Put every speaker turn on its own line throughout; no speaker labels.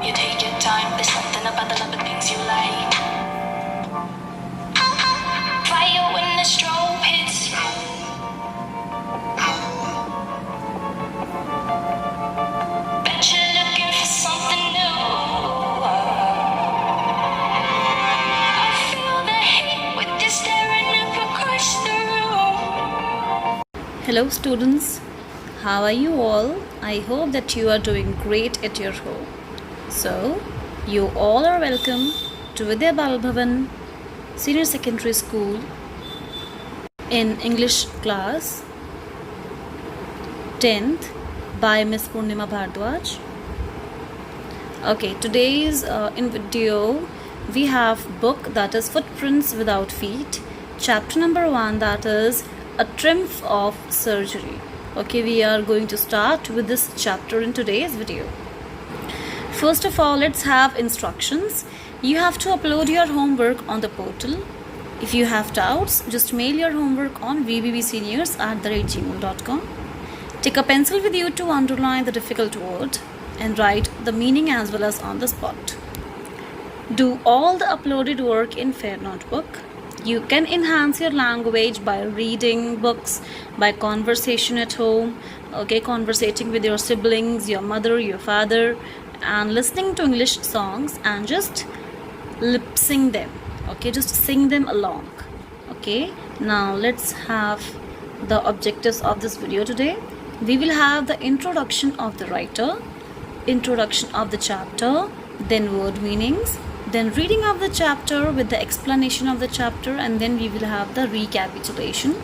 you take your time. There's something about the love of things you like. Fire when the strobe hits. Bet you're looking for something new. I feel the heat with you staring up across the room.
Hello students, how are you all? I hope that you are doing great at your home. So, you all are welcome to Vidya Bal Bhavan Senior Secondary School in English class 10th by Miss Purnima Bhardwaj. Okay, today's in video we have book that is Footprints Without Feet, chapter number 1, that is A Triumph of Surgery. Okay, we are going to start with this chapter in today's video. First of all, let's have instructions. You have to upload your homework on the portal. If you have doubts, just mail your homework on vbbseniors@gmail.com. Take a pencil with you to underline the difficult word and write the meaning as well as on the spot. Do all the uploaded work in Fair Notebook. You can enhance your language by reading books, by conversation at home, okay, conversating with your siblings, your mother, your father, and listening to English songs and just lip sing them, okay, just sing them along. Okay, now let's have the objectives of this video today. We will have the introduction of the writer, introduction of the chapter, then word meanings, then reading of the chapter with the explanation of the chapter, and then we will have the recapitulation.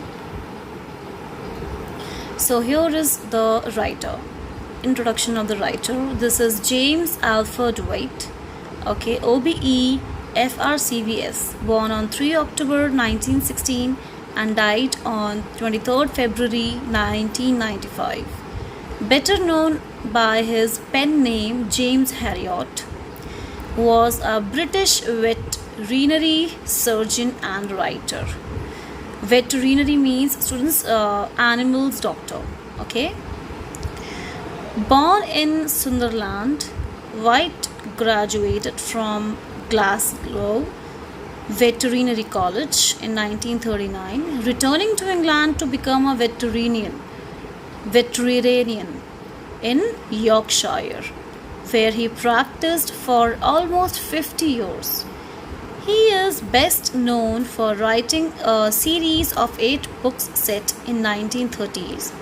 So here is the writer, introduction of the writer. This is James Alfred White, okay, OBE FRCVS, born on 3 October 1916 and died on 23rd February 1995. Better known by his pen name James Herriot, was a British veterinary surgeon and writer. Veterinary means, students, animals doctor, okay. Born in Sunderland, White graduated from Glasgow Veterinary College in 1939, returning to England to become a veterinarian in Yorkshire, where he practiced for almost 50 years. He is best known for writing a series of 8 books set in 1930s.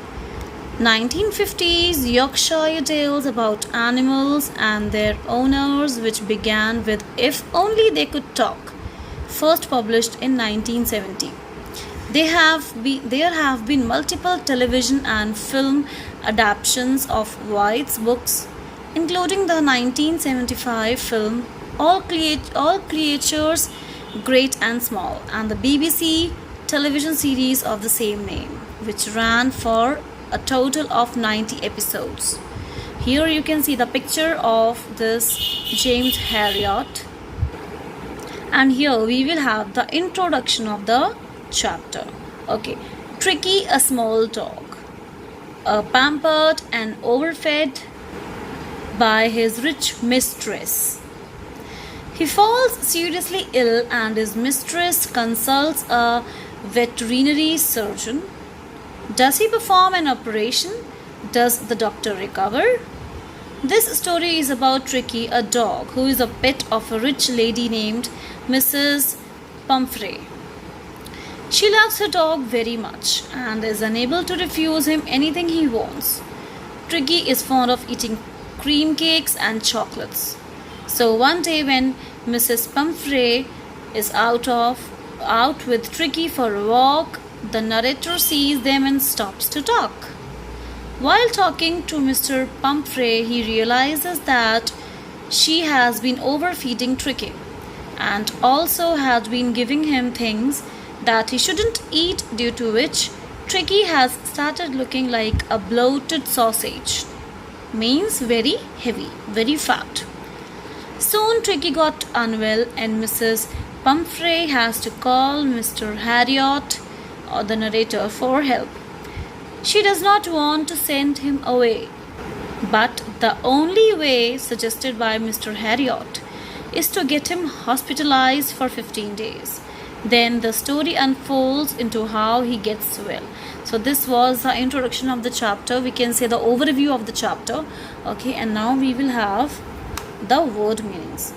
1950s Yorkshire tales about animals and their owners, which began with If Only They Could Talk, first published in 1970. There have been multiple television and film adaptations of White's books, including the 1975 film All Creatures Great and Small, and the BBC television series of the same name, which ran for a total of 90 episodes. Here you can see the picture of this James Herriot, and here we will have the introduction of the chapter. Okay, Tricky, a small dog, pampered and overfed by his rich mistress. He falls seriously ill and his mistress consults a veterinary surgeon. Does he perform an operation? Does the doctor recover? This story is about Tricky, a dog who is a pet of a rich lady named Mrs. Pumphrey. She loves her dog very much and is unable to refuse him anything he wants. Tricky is fond of eating cream cakes and chocolates. So one day when Mrs. Pumphrey is out with Tricky for a walk, the narrator sees them and stops to talk. While talking to Mr. Pumphrey, he realizes that she has been overfeeding Tricky and also has been giving him things that he shouldn't eat, due to which Tricky has started looking like a bloated sausage. Means very heavy, very fat. Soon Tricky got unwell and Mrs. Pumphrey has to call Mr. Herriot, or the narrator, for help. She does not want to send him away, But the only way suggested by Mr. Harriot is to get him hospitalized for 15 days. Then the story unfolds into how he gets well. So this was the introduction of the chapter. We can say the overview of the chapter. Okay, and now we will have the word meanings.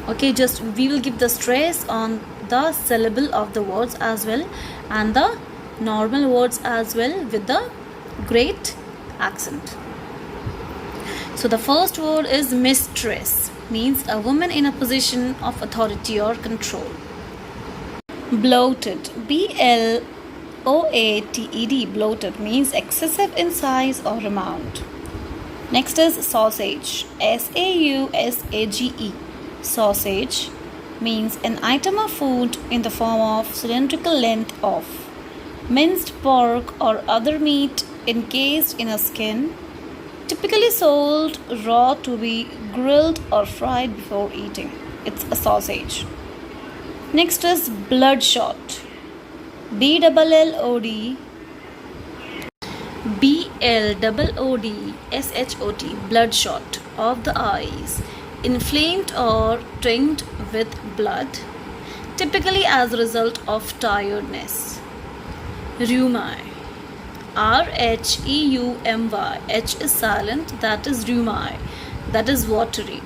Okay, just we will give the stress on the syllable of the words as well, and the normal words as well with the great accent. So the first word is mistress, means a woman in a position of authority or control. Bloated, bloated, bloated means excessive in size or amount. Next is sausage, sausage. Sausage means an item of food in the form of cylindrical length of minced pork or other meat encased in a skin, typically sold raw to be grilled or fried before eating. It's a sausage. Next is bloodshot, bloodshot, bloodshot of the eyes, inflamed or tinged with blood, typically as a result of tiredness. Rheumy, rheumy, h is silent, that is rheumy, that is watery.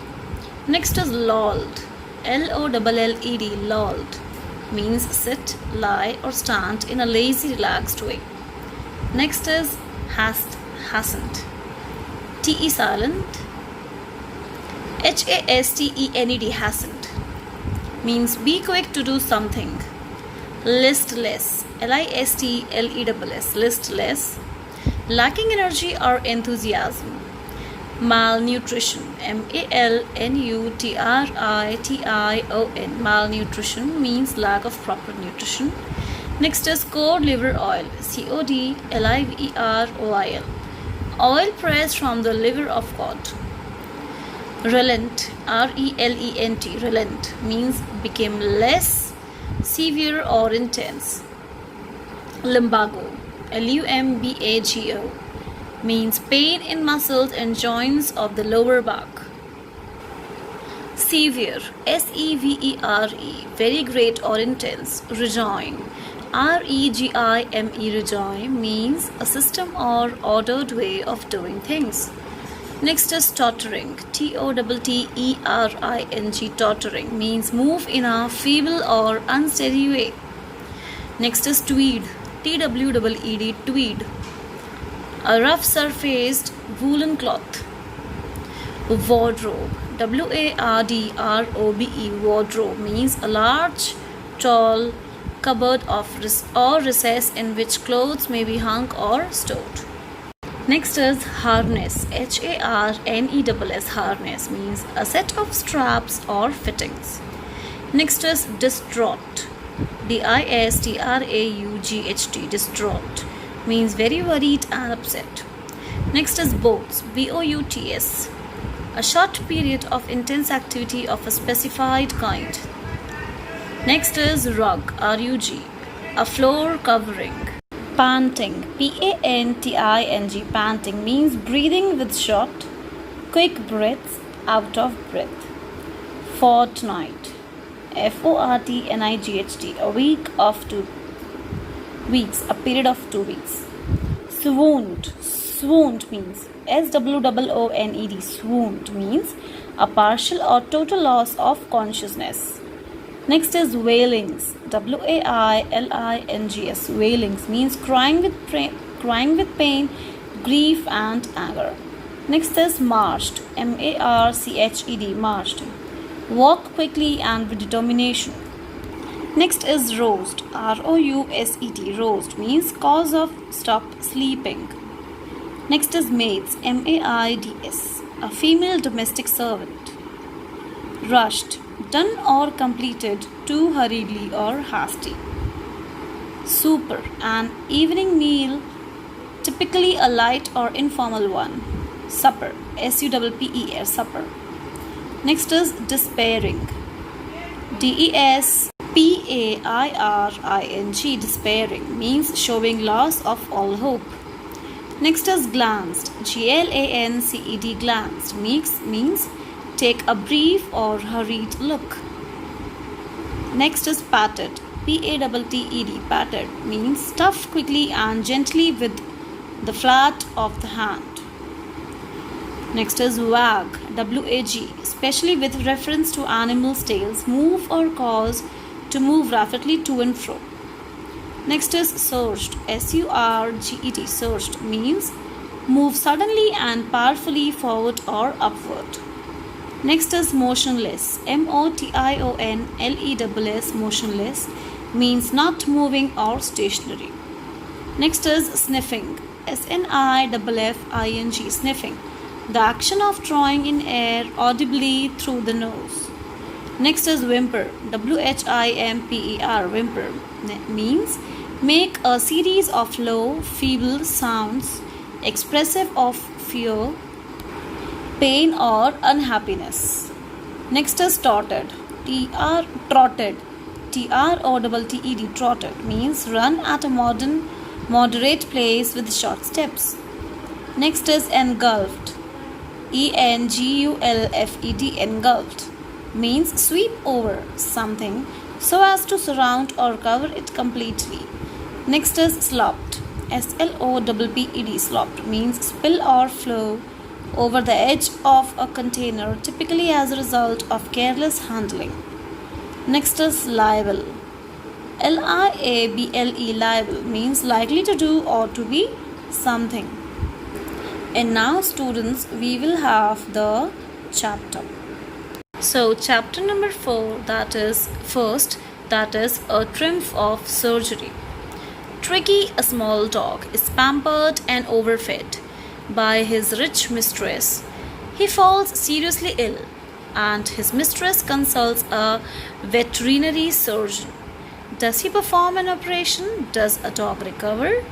Next is lolled, lolled, lolled, means sit, lie or stand in a lazy, relaxed way. Next is hastened, te silent, hastened, hastened, means be quick to do something. Listless, listless, listless, lacking energy or enthusiasm. Malnutrition, malnutrition, malnutrition means lack of proper nutrition. Next is cod liver oil, codliver oil, oil pressed from the liver of cod. Relent, relent, relent means became less severe or intense. Lumbago, lumbago, means pain in muscles and joints of the lower back. Severe, severe, very great or intense. Rejoin, regime, rejoin means a system or ordered way of doing things. Next is tottering, tottering, tottering means move in a feeble or unsteady way. Next is tweed, tweed, tweed, a rough surfaced woolen cloth. Wardrobe, wardrobe, wardrobe means a large, tall cupboard or recess in which clothes may be hung or stored. Next is harness, harness, harness means a set of straps or fittings. Next is distraught, distraught, distraught means very worried and upset. Next is bouts, bouts, a short period of intense activity of a specified kind. Next is rug, rug, a floor covering. Panting, panting, panting means breathing with short, quick breaths, out of breath. Fortnight, fortnight, a week of 2 weeks, a period of 2 weeks. Swooned, swooned means swooned, swooned means a partial or total loss of consciousness. Next is wailings, wailings, wailings means crying with pain, grief and anger. Next is marched, marched, marched, walk quickly and with determination. Next is roast, roust, roast means cause of stop sleeping. Next is maids, maids, a female domestic servant. Rushed, done or completed too hurriedly or hasty. Super, an evening meal, typically a light or informal one. Supper, supper, supper. Next is despairing, despairing, despairing means showing loss of all hope. Next is glanced. Glanced. Glanced means take a brief or hurried look. Next is patted. Patted. Patted means stuff quickly and gently with the flat of the hand. Next is wag. W-A-G. Especially with reference to animals' tails, move or cause to move rapidly to and fro. Next is surged. S-U-R-G-E-D. Surged means move suddenly and powerfully forward or upward. Next is motionless. M-O-T-I-O-N-L-E-S-S. Motionless means not moving or stationary. Next is sniffing. S-N-I-F-F-I-N-G. Sniffing. The action of drawing in air audibly through the nose. Next is whimper. W-H-I-M-P-E-R. Whimper means make a series of low, feeble sounds expressive of fear, pain or unhappiness. Next is trotted. Trotted. T-R-O-T-T-E-D. Trotted means run at a moderate pace with short steps. Next is engulfed. E-N-G-U-L-F-E-D. Engulfed means sweep over something so as to surround or cover it completely. Next is slopped. S-L-O-P-P-E-D. Slopped means spill or flow over the edge of a container, typically as a result of careless handling. Next is liable. L-I-A-B-L-E. Liable means likely to do or to be something. And now, students, we will have the chapter. So, chapter number 4, that is a triumph of surgery. Tricky, a small dog, is pampered and overfed by his rich mistress. He falls seriously ill, and his mistress consults a veterinary surgeon. Does he perform an operation? Does a dog recover?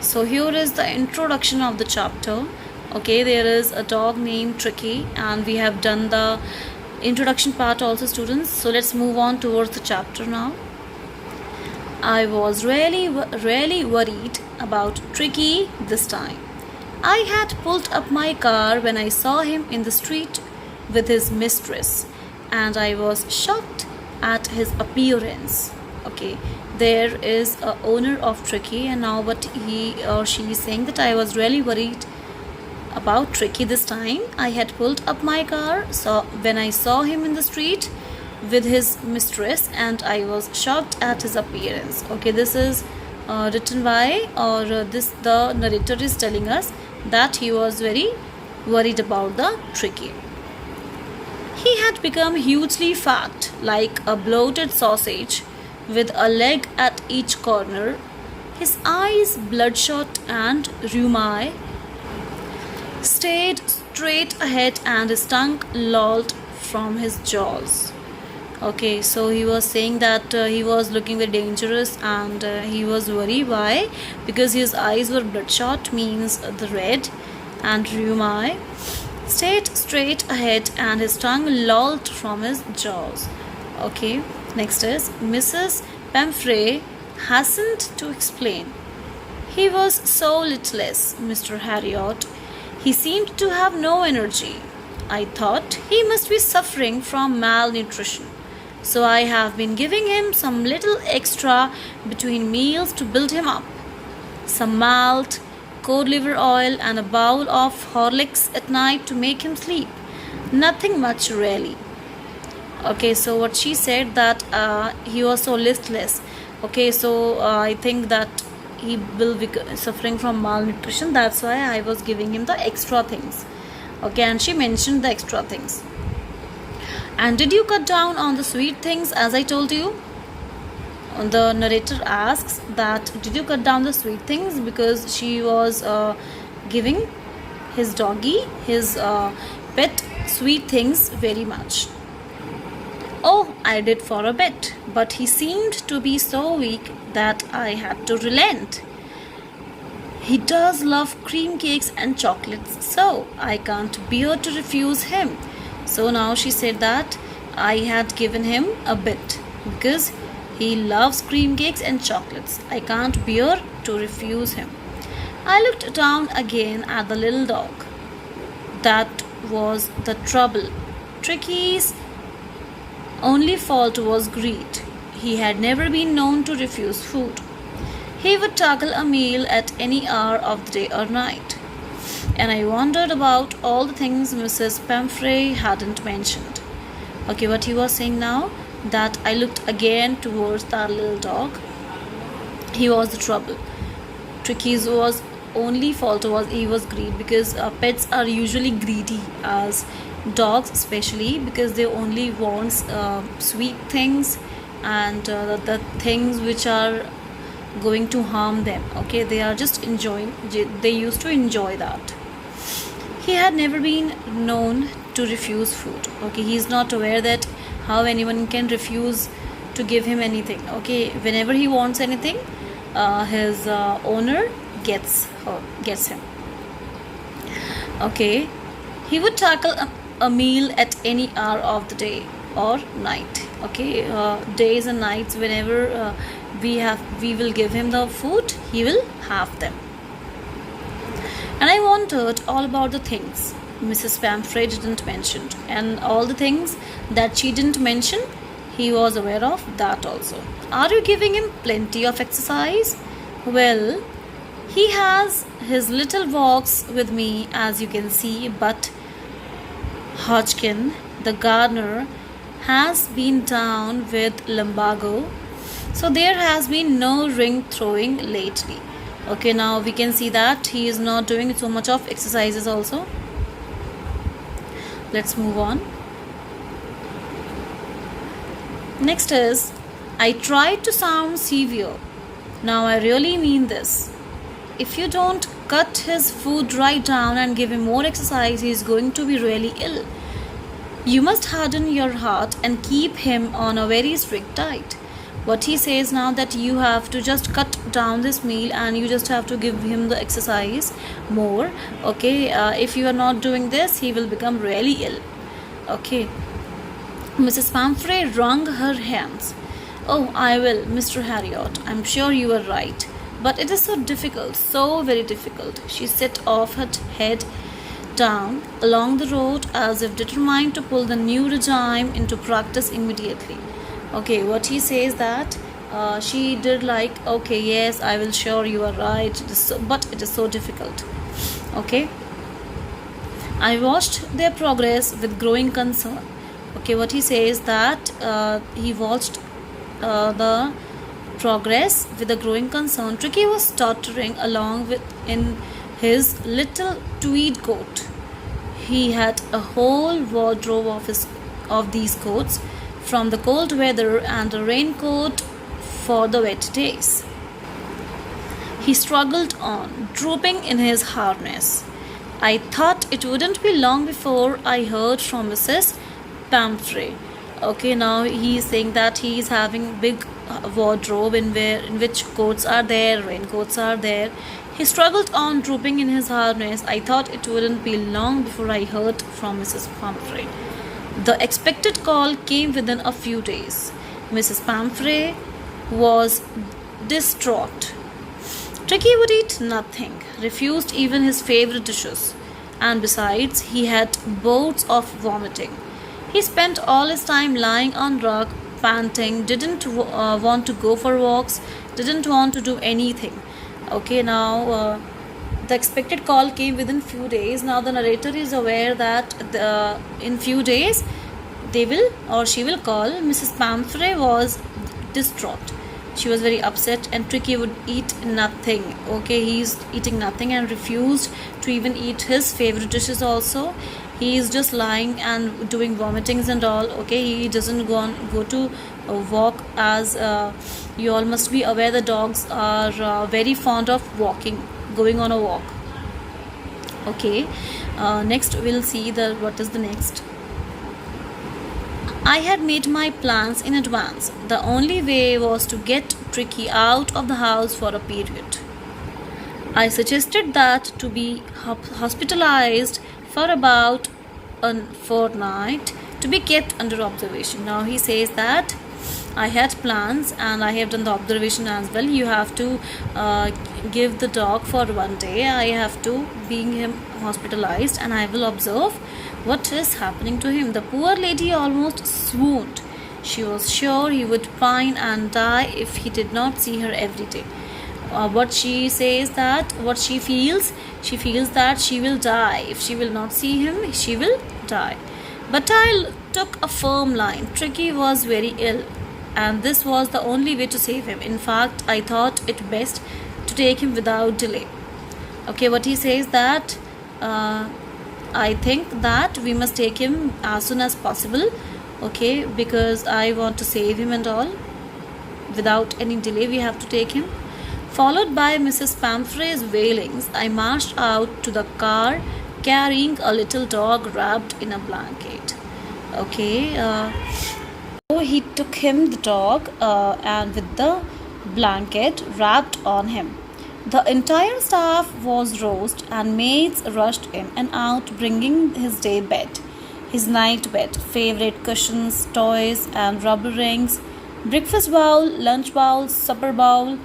So here is the introduction of the chapter. Okay, there is a dog named Tricky, and we have done the introduction part also, students. So let's move on towards the chapter now. I was really worried about Tricky this time. I had pulled up my car when I saw him in the street with his mistress, and I was shocked at his appearance. Okay, there is a owner of Tricky, and now what he or she is saying that I was really worried about Tricky this time. I had pulled up my car so when I saw him in the street with his mistress, and I was shocked at his appearance. Okay, this is written by the narrator is telling us that he was very worried about the Tricky. He had become hugely fat, like a bloated sausage with a leg at each corner, his eyes bloodshot and rheumy, stayed straight ahead, and his tongue lolled from his jaws. Okay, so he was saying that he was looking very dangerous, and he was worried. Why? Because his eyes were bloodshot, means the red, and rheumy, stayed straight ahead, and his tongue lolled from his jaws. Okay, next is Mrs. Pamphray hastened to explain. He was so listless, Mr. Harriot. He seemed to have no energy. I thought he must be suffering from malnutrition. So I have been giving him some little extra between meals to build him up. Some malt, cod liver oil, and a bowl of Horlicks at night to make him sleep. Nothing much really. Okay, so what she said that he was so listless. Okay, so I think that he will be suffering from malnutrition. That's why I was giving him the extra things. Okay, and she mentioned the extra things. And did you cut down on the sweet things as I told you? The narrator asks that did you cut down the sweet things, because she was giving his doggy, his pet, sweet things very much. Oh, I did for a bit, but he seemed to be so weak that I had to relent. He does love cream cakes and chocolates, so I can't bear to refuse him. So now she said that I had given him a bit because he loves cream cakes and chocolates. I can't bear to refuse him. I looked down again at the little dog. That was the trouble. Tricky's only fault was greed. He had never been known to refuse food. He would tackle a meal at any hour of the day or night. And I wondered about all the things Mrs. Pamphray hadn't mentioned. Okay, what he was saying now, that I looked again towards that little dog. He was the trouble. Tricky's was only fault was he was greed, because pets are usually greedy, as dogs especially, because they only want sweet things, and the things which are going to harm them. Okay, they are just enjoying, they used to enjoy that. He had never been known to refuse food. Okay, he is not aware that how anyone can refuse to give him anything. Okay, whenever he wants anything, his owner gets him. Okay, he would tackle a meal at any hour of the day or night. Okay, days and nights, whenever we will give him the food, he will have them. And I wondered all about the things Mrs. Pamphray didn't mention, and all the things that she didn't mention, he was aware of that also. Are you giving him plenty of exercise? Well, he has his little walks with me, as you can see, but Hodgkin, the gardener, has been down with lumbago, so there has been no ring throwing lately. Okay, now we can see that he is not doing so much of exercises also. Let's move on. Next is, I tried to sound severe. Now I really mean this. If you don't cut his food right down and give him more exercise, he is going to be really ill. You must harden your heart and keep him on a very strict diet. What he says now, that you have to just cut down this meal and you just have to give him the exercise more. Okay, if you are not doing this, he will become really ill. Okay, Mrs. Pamphray wrung her hands. Oh, I will, Mr. Harriot. I'm sure you are right. But it is so difficult, so very difficult. She set off her head down along the road as if determined to pull the new regime into practice immediately. Okay, what he says that she did like, okay, yes, I will, sure, you are right, but it is so difficult. Okay, I watched their progress with growing concern. Okay, what he says that he watched the progress with a growing concern. Tricky was stuttering along in his little tweed coat. He had a whole wardrobe of these coats, from the cold weather, and a raincoat for the wet days. He struggled on, drooping in his harness. I thought it wouldn't be long before I heard from Mrs. Pamphray. Okay, now he is saying that he is having big wardrobe in which coats are there, raincoats are there. He struggled on, drooping in his harness. I thought it wouldn't be long before I heard from Mrs. Pamphray. The expected call came within a few days. Mrs. Pamphray was distraught. Tricky would eat nothing, refused even his favorite dishes, and besides, he had bouts of vomiting. He spent all his time lying on rug, panting, didn't want to go for walks, didn't want to do anything. Okay, now the expected call came within few days. Now the narrator is aware that in few days they will or she will call. Mrs. Pamphray was distraught. She was very upset, and Tricky would eat nothing. Okay, he's eating nothing and refused to even eat his favorite dishes also. He is just lying and doing vomitings and all. Okay, he doesn't go to walk, as you all must be aware the dogs are very fond of walking, going on a walk. Okay, next we'll see what is the next. I had made my plans in advance. The only way was to get Tricky out of the house for a period. I suggested that to be hospitalized for about a fortnight, to be kept under observation. Now he says that I had plans and I have done the observation as well. You have to give the dog for one day. I have to being him hospitalized and I will observe what is happening to him. The poor lady almost swooned. She was sure he would pine and die if he did not see her every day. What she says that what she feels that she will die if she will not see him. She will die. But I took a firm line. Tricky was very ill, and this was the only way to save him. In fact, I thought it best to take him without delay. Okay, what he says that I think that we must take him as soon as possible. Okay, because I want to save him and all. Without any delay, we have to take him. Followed by Mrs. Pamphret's wailings, I marched out to the car carrying a little dog wrapped in a blanket. Okay, so he took him the dog and with the blanket wrapped on him. The entire staff was roused and maids rushed in and out bringing his day bed, his night bed, favorite cushions, toys and rubber rings, breakfast bowl, lunch bowl, supper bowl.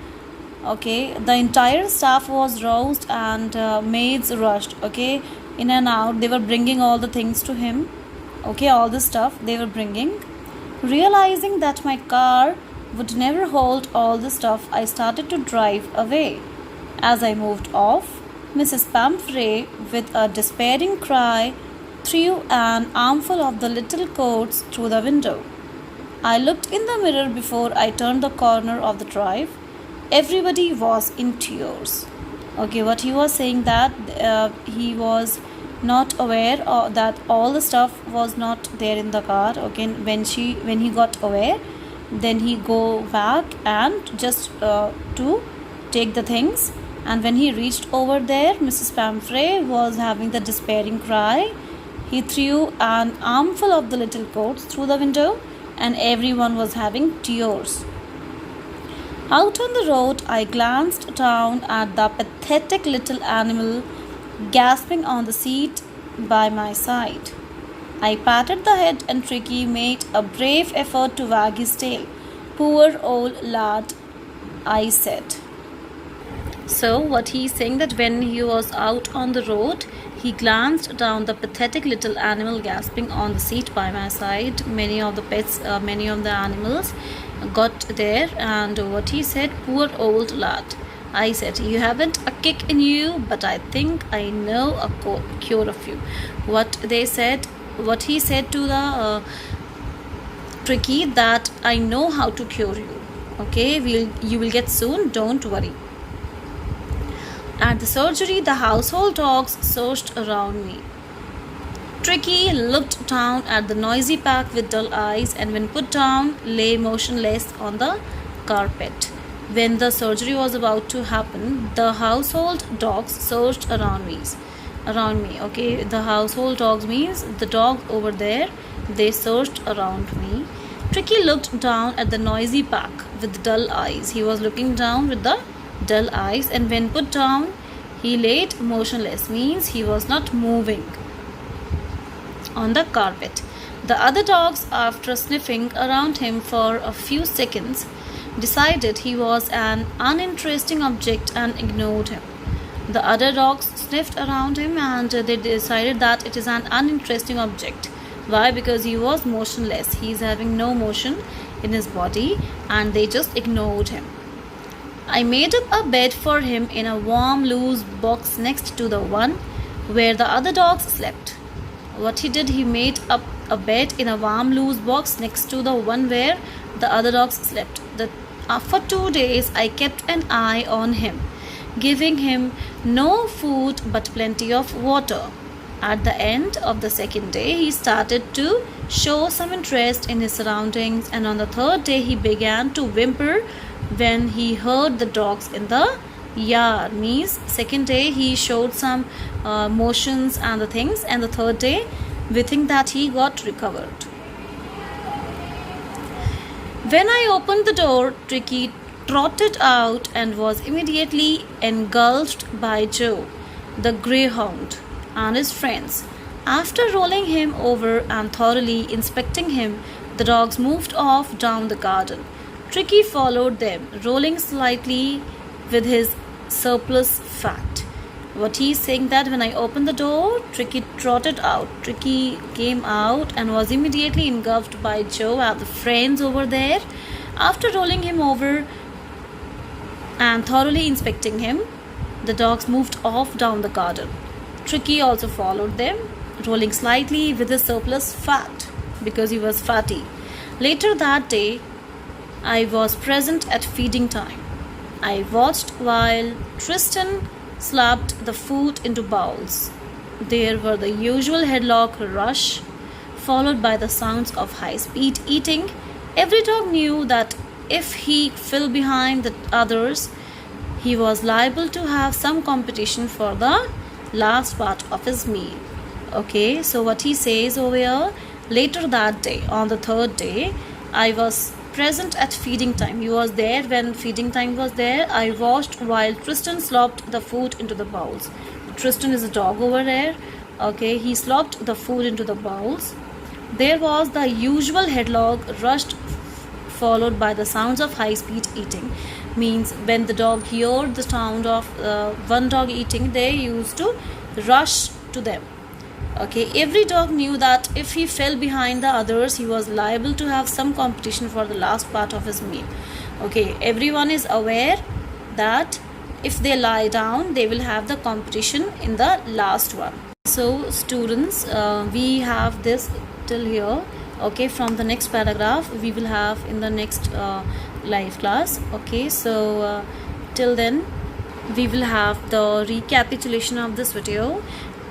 Okay, the entire staff was roused and maids rushed, okay, in and out. They were bringing all the things to him, okay, all the stuff they were bringing. Realizing that my car would never hold all the stuff, I started to drive away. As I moved off, Mrs. Pamphret, with a despairing cry, threw an armful of the little coats through the window. I looked in the mirror before I turned the corner of the drive. Everybody was in tears. Okay, what he was saying that he was not aware that all the stuff was not there in the car. Okay, when he got aware, then he go back and just to take the things. And when he reached over there, Mrs. Pamphret was having the despairing cry. He threw an armful of the little coats through the window, and everyone was having tears. Out on the road, I glanced down at the pathetic little animal gasping on the seat by my side. I patted the head and Tricky made a brave effort to wag his tail. Poor old lad, I said. So what he's saying that when he was out on the road, he glanced down the pathetic little animal gasping on the seat by my side. Many of the pets, many of the animals got there, and what he said, poor old lad. I said, you haven't a kick in you, but I think I know a cure of you. What he said to the Tricky, that I know how to cure you. Okay, you will get soon, don't worry. At the surgery, the household dogs surged around me. Tricky looked down at the noisy pack with dull eyes and when put down, lay motionless on the carpet. When the surgery was about to happen, the household dogs surged around me. Okay, the household dogs means the dog over there, they surged around me. Tricky looked down at the noisy pack with dull eyes. He was looking down with the dull eyes, and when put down, he laid motionless, means he was not moving on the carpet. The other dogs, after sniffing around him for a few seconds, decided he was an uninteresting object and ignored him. The other dogs sniffed around him and they decided that it is an uninteresting object. Why? Because he was motionless. He is having no motion in his body and they just ignored him. I made up a bed for him in a warm, loose box next to the one where the other dogs slept. What he did, he made up a bed in a warm, loose box next to the one where the other dogs slept. For 2 days, I kept an eye on him, giving him no food but plenty of water. At the end of the second day, he started to show some interest in his surroundings, and on the third day, he began to whimper when he heard the dogs in the yard. Means second day he showed some motions and the things, and the third day we think that he got recovered. When I opened the door, Tricky trotted out and was immediately engulfed by Joe, the greyhound, and his friends. After rolling him over and thoroughly inspecting him, The dogs moved off down the garden. Tricky followed them, rolling slightly with his surplus fat. What he's saying that when I opened the door, Tricky trotted out. Tricky came out and was immediately engulfed by Joe and the friends over there. After rolling him over and thoroughly inspecting him, the dogs moved off down the garden. Tricky also followed them, rolling slightly with his surplus fat because he was fatty. Later that day, I was present at feeding time. I watched while Tristan slapped the food into bowls. There were the usual headlock rush, followed by the sounds of high-speed eating. Every dog knew that if he fell behind the others, he was liable to have some competition for the last part of his meal. Okay, so what he says over here, later that day, on the third day, I was present at feeding time. He was there when feeding time was there. I watched while Tristan slopped the food into the bowls. Tristan is a dog over there. Okay, he slopped the food into the bowls. There was the usual headlock rushed, followed by the sounds of high-speed eating. Means when the dog heard the sound of one dog eating, they used to rush to them. Okay, every dog knew that if he fell behind the others, he was liable to have some competition for the last part of his meal. Okay, everyone is aware that if they lie down, they will have the competition in the last one. So students, we have this till here. Okay, from the next paragraph we will have in the next live class. Okay, so till then we will have the recapitulation of this video.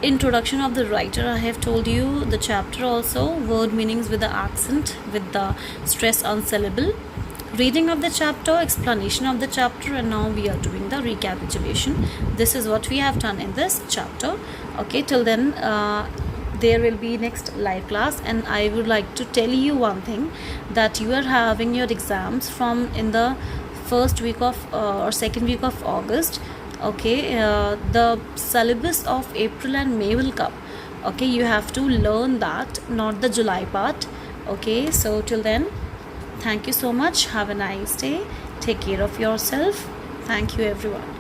Introduction of the writer, I have told you the chapter also, word meanings with the accent, with the stress on syllable, reading of the chapter, explanation of the chapter, and now we are doing the recapitulation. This is what we have done in this chapter. Okay, till then there will be next live class, and I would like to tell you one thing, that you are having your exams from in the first week of or second week of August. Okay, the syllabus of April and May will come. Okay, you have to learn that, not the July part. Okay, so till then, thank you so much. Have a nice day. Take care of yourself. Thank you everyone.